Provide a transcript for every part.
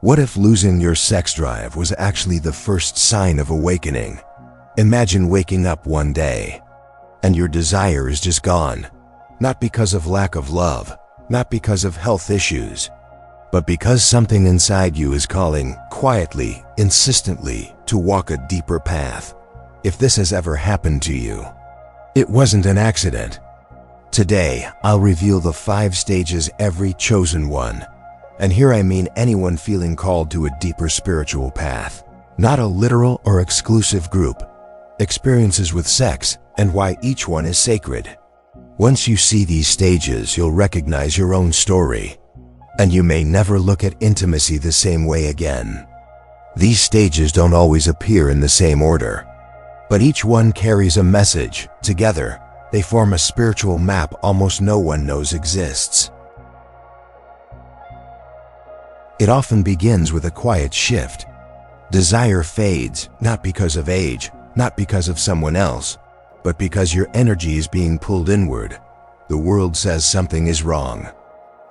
What if losing your sex drive was actually the first sign of awakening? Imagine waking up one day, and your desire is just gone. Not because of lack of love, not because of health issues, but because something inside you is calling, quietly, insistently, to walk a deeper path. If this has ever happened to you, it wasn't an accident. Today, I'll reveal the 5 stages every chosen one. And here I mean anyone feeling called to a deeper spiritual path. Not a literal or exclusive group. Experiences with sex and why each one is sacred. Once you see these stages, you'll recognize your own story. And you may never look at intimacy the same way again. These stages don't always appear in the same order, but each one carries a message. Together, they form a spiritual map almost no one knows exists. It often begins with a quiet shift. Desire fades, not because of age, not because of someone else, but because your energy is being pulled inward. The world says something is wrong.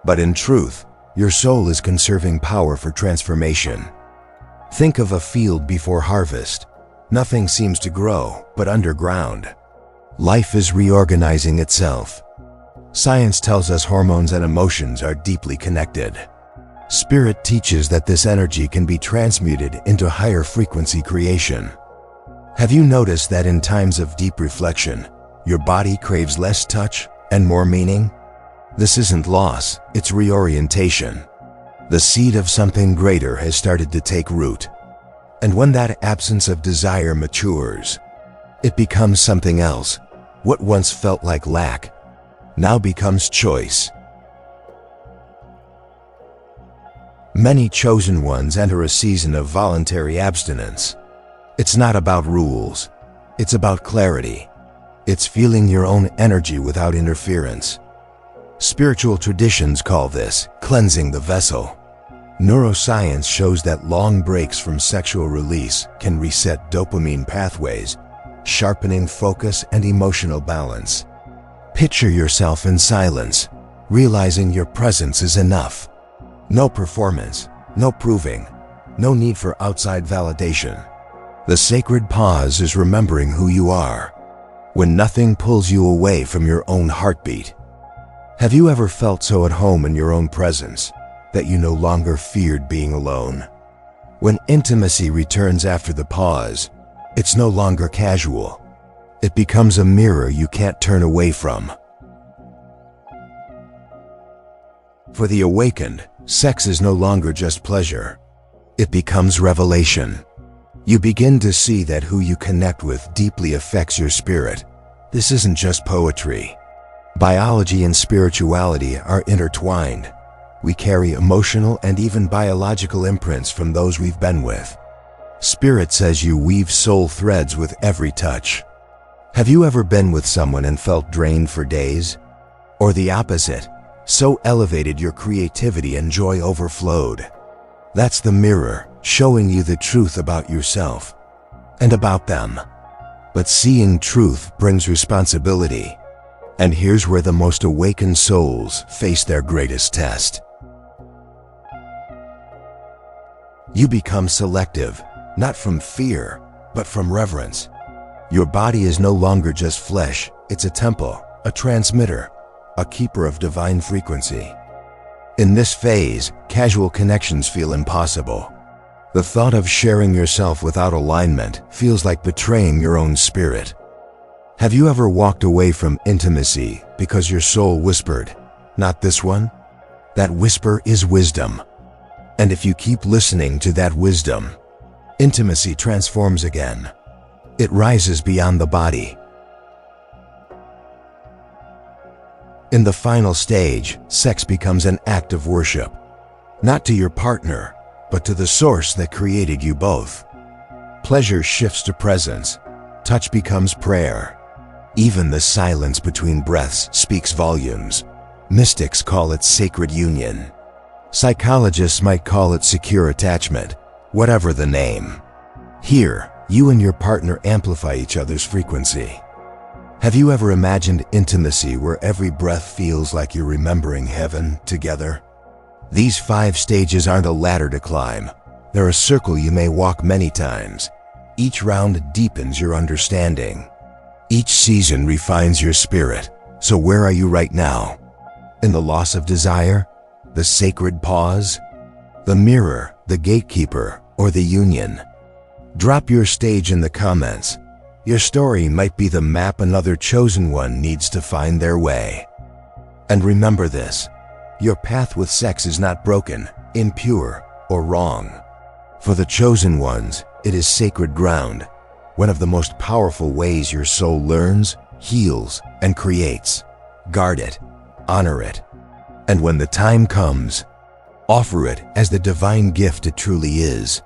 But in truth, your soul is conserving power for transformation. Think of a field before harvest. Nothing seems to grow, but underground, life is reorganizing itself. Science tells us hormones and emotions are deeply connected. Spirit teaches that this energy can be transmuted into higher frequency creation. Have you noticed that in times of deep reflection, your body craves less touch and more meaning? This isn't loss, it's reorientation. The seed of something greater has started to take root. And when that absence of desire matures, it becomes something else. What once felt like lack now becomes choice. Many chosen ones enter a season of voluntary abstinence. It's not about rules. It's about clarity. It's feeling your own energy without interference. Spiritual traditions call this cleansing the vessel. Neuroscience shows that long breaks from sexual release can reset dopamine pathways, sharpening focus and emotional balance. Picture yourself in silence, realizing your presence is enough. No performance, no proving, no need for outside validation. The sacred pause is remembering who you are, when nothing pulls you away from your own heartbeat. Have you ever felt so at home in your own presence that you no longer feared being alone? When intimacy returns after the pause, it's no longer casual. It becomes a mirror you can't turn away from. For the awakened, sex is no longer just pleasure. It becomes revelation. You begin to see that who you connect with deeply affects your spirit. This isn't just poetry. Biology and spirituality are intertwined. We carry emotional and even biological imprints from those we've been with. Spirit says you weave soul threads with every touch. Have you ever been with someone and felt drained for days? Or the opposite, so elevated your creativity and joy overflowed? That's the mirror, showing you the truth about yourself and about them. But seeing truth brings responsibility. And here's where the most awakened souls face their greatest test. You become selective, not from fear, but from reverence. Your body is no longer just flesh, it's a temple, a transmitter, a keeper of divine frequency. In this phase, casual connections feel impossible. The thought of sharing yourself without alignment feels like betraying your own spirit. Have you ever walked away from intimacy because your soul whispered, "Not this one"? That whisper is wisdom. And if you keep listening to that wisdom, intimacy transforms again. It rises beyond the body. In the final stage, sex becomes an act of worship. Not to your partner, but to the source that created you both. Pleasure shifts to presence. Touch becomes prayer. Even the silence between breaths speaks volumes. Mystics call it sacred union. Psychologists might call it secure attachment. Whatever the name. Here, you and your partner amplify each other's frequency. Have you ever imagined intimacy where every breath feels like you're remembering heaven together? These 5 stages aren't a ladder to climb. They're a circle you may walk many times. Each round deepens your understanding. Each season refines your spirit. So where are you right now? In the loss of desire? The sacred pause? The mirror, the gatekeeper, or the union? Drop your stage in the comments. Your story might be the map another chosen one needs to find their way. And remember this, your path with sex is not broken, impure, or wrong. For the chosen ones, it is sacred ground, one of the most powerful ways your soul learns, heals, and creates. Guard it, honor it, and when the time comes, offer it as the divine gift it truly is.